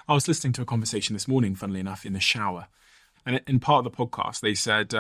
I was listening to a conversation this morning, funnily enough, in the shower. And in part of the podcast, they said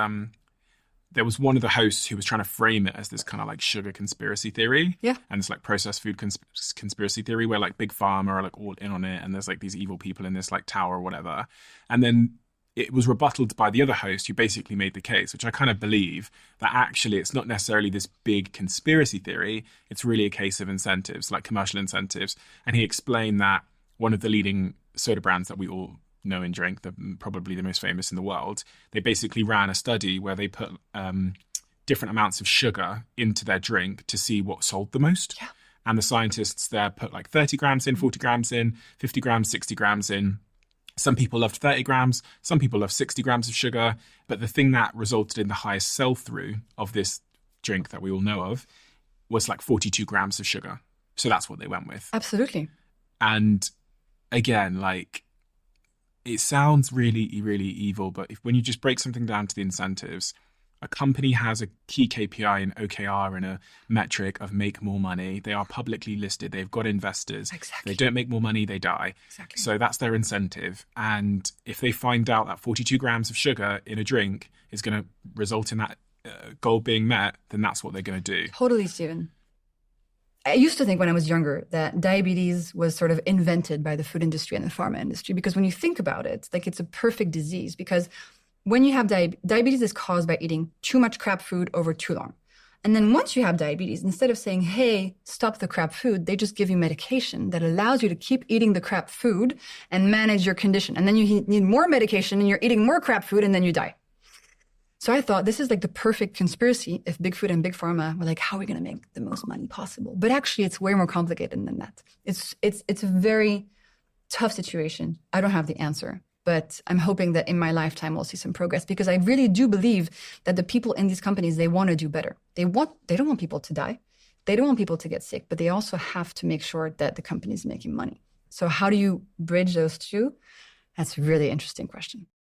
there was one of the hosts who was trying to frame it as this kind of like sugar conspiracy theory. Yeah. And it's like processed food conspiracy theory where like Big Pharma are like all in on it. And there's like these evil people in this like tower or whatever. And then it was rebutted by the other host who basically made the case, which I kind of believe, that actually it's not necessarily this big conspiracy theory. It's really a case of incentives, like commercial incentives. And he explained that one of the leading soda brands that we all know and drink, probably the most famous in the world, they basically ran a study where they put different amounts of sugar into their drink to see what sold the most. Yeah. And the scientists there put like 30 grams in, 40 grams in, 50 grams, 60 grams in. Some people loved 30 grams, some people loved 60 grams of sugar. But the thing that resulted in the highest sell-through of this drink that we all know of was like 42 grams of sugar. So that's what they went with. Absolutely. And again, like, it sounds really, really evil, but when you just break something down to the incentives, a company has a key KPI, an OKR, and a metric of make more money. They are publicly listed. They've got investors. Exactly. They don't make more money, they die. Exactly. So that's their incentive. And if they find out that 42 grams of sugar in a drink is going to result in that goal being met, then that's what they're going to do. Totally, Stephen. I used to think when I was younger that diabetes was sort of invented by the food industry and the pharma industry, because when you think about it, like it's a perfect disease, because when you have diabetes is caused by eating too much crap food over too long. And then once you have diabetes, instead of saying, hey, stop the crap food, they just give you medication that allows you to keep eating the crap food and manage your condition. And then you need more medication and you're eating more crap food and then you die. So I thought this is like the perfect conspiracy if Big Food and Big Pharma were like, how are we going to make the most money possible? But actually, it's way more complicated than that. It's a very tough situation. I don't have the answer. But I'm hoping that in my lifetime, we'll see some progress, because I really do believe that the people in these companies, they want to do better. They don't want people to die. They don't want people to get sick, but they also have to make sure that the company is making money. So how do you bridge those two? That's a really interesting question.